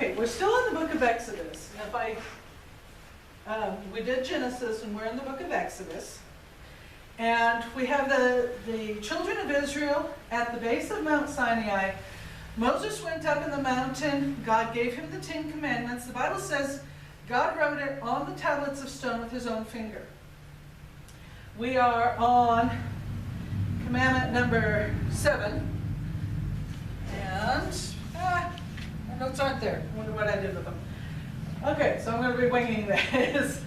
Okay, we're still in the book of Exodus. We did Genesis and we're in the book of Exodus. And we have the children of Israel at the base of Mount Sinai. Moses went up in the mountain. God gave him the 10 Commandments. The Bible says God wrote it on the tablets of stone with his own finger. We are on Commandment number 7. And my notes aren't there. I wonder what I did with them. Okay, so I'm going to be winging this.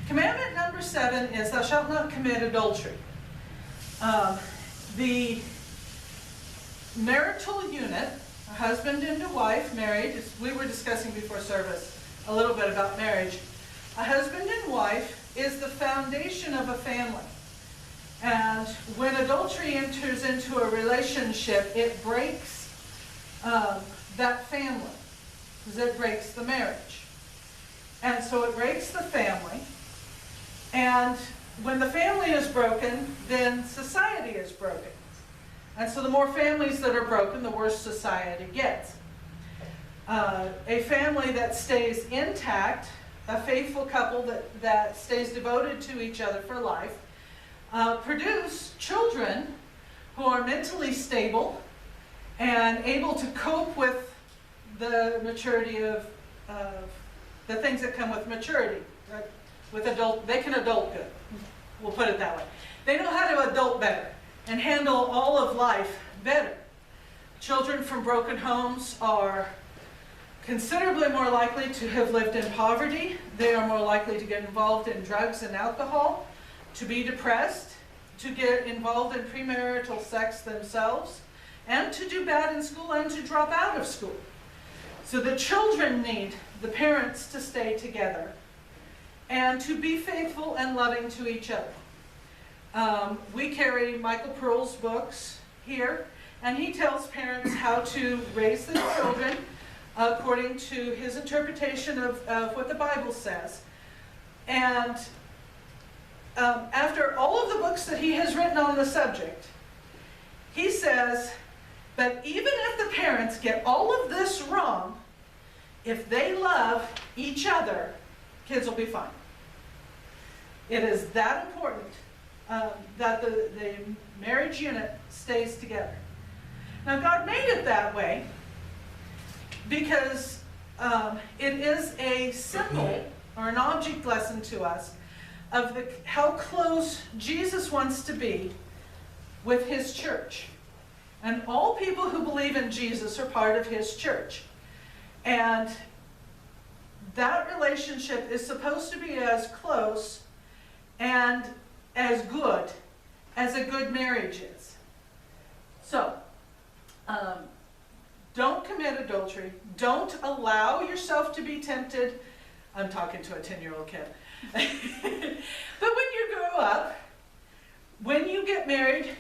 Commandment number 7 is thou shalt not commit adultery. The marital unit, a husband and a wife married, we were discussing before service a little bit about marriage. A husband and wife is the foundation of a family. And when adultery enters into a relationship, it breaks that family, because it breaks the marriage. And so it breaks the family. And when the family is broken, then society is broken. And so the more families that are broken, the worse society gets. A family that stays intact, a faithful couple that stays devoted to each other for life, produce children who are mentally stable and able to cope with the maturity of the things that come with maturity. Right? They can adult good. We'll put it that way. They know how to adult better and handle all of life better. Children from broken homes are considerably more likely to have lived in poverty. They are more likely to get involved in drugs and alcohol, to be depressed, to get involved in premarital sex themselves, and to do bad in school and to drop out of school. So the children need the parents to stay together and to be faithful and loving to each other. We carry Michael Pearl's books here, and he tells parents how to raise their children according to his interpretation of what the Bible says. And after all of the books that he has written on the subject, he says that even if the parents get all of this wrong, if they love each other, kids will be fine. It is that important that the marriage unit stays together. Now, God made it that way because it is a symbol or an object lesson to us of how close Jesus wants to be with his church. And all people who believe in Jesus are part of his church. And that relationship is supposed to be as close and as good as a good marriage is. So, don't commit adultery. Don't allow yourself to be tempted. I'm talking to a 10-year-old kid. But when you grow up, when you get married,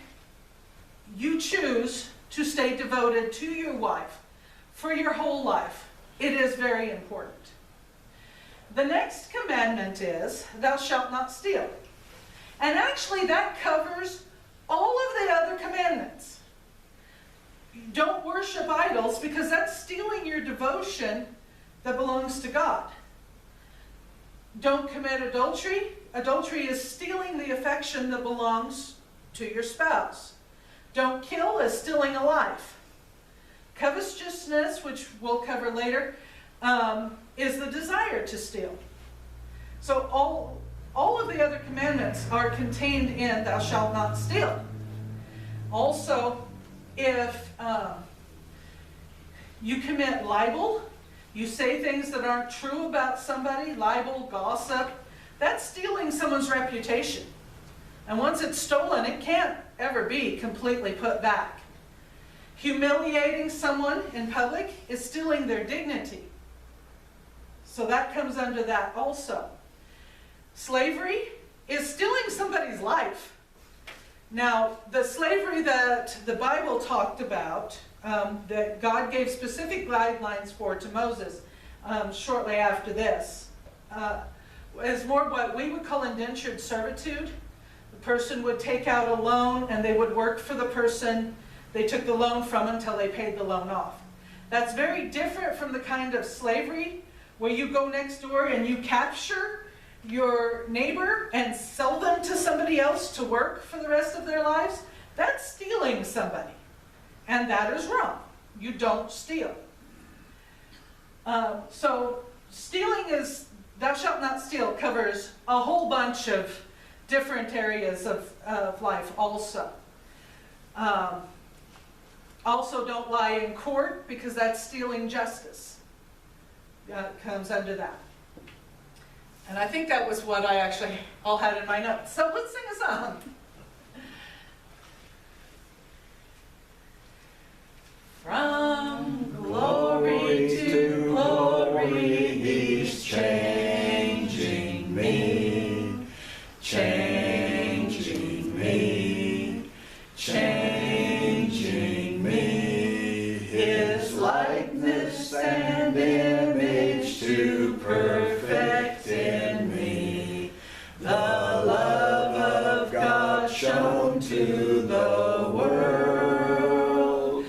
you choose to stay devoted to your wife for your whole life. It is very important. The next commandment is, thou shalt not steal. And actually that covers all of the other commandments. Don't worship idols, because that's stealing your devotion that belongs to God. Don't commit adultery. Adultery is stealing the affection that belongs to your spouse. Don't kill is stealing a life. Covetousness, which we'll cover later, is the desire to steal. So all of the other commandments are contained in thou shalt not steal. Also, if you commit libel, you say things that aren't true about somebody, libel, gossip, that's stealing someone's reputation. And once it's stolen, it can't ever be completely put back. Humiliating someone in public is stealing their dignity. So that comes under that also. Slavery is stealing somebody's life. Now, the slavery that the Bible talked about, that God gave specific guidelines for to Moses shortly after this, is more what we would call indentured servitude. The person would take out a loan and they would work for the person they took the loan from until they paid the loan off. That's very different from the kind of slavery where you go next door and you capture your neighbor and sell them to somebody else to work for the rest of their lives. That's stealing somebody. And that is wrong. You don't steal. So stealing is, thou shalt not steal, covers a whole bunch of different areas of life also. Also, don't lie in court, because that's stealing justice. It comes under that. And I think that was what I actually all had in my notes. So let's sing a song. From glory to glory, he's changing me, changing me, changing me. His likeness and image to perfect in me. The love of God shown to the world.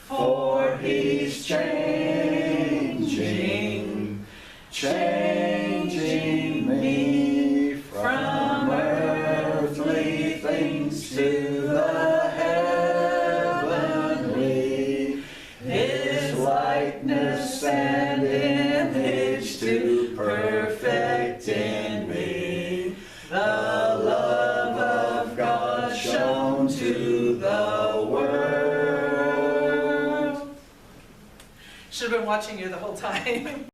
For he's changing, changing me from earthly things to the heavenly. His likeness and image to perfect in me. The love of God shown to the world. Should have been watching you the whole time.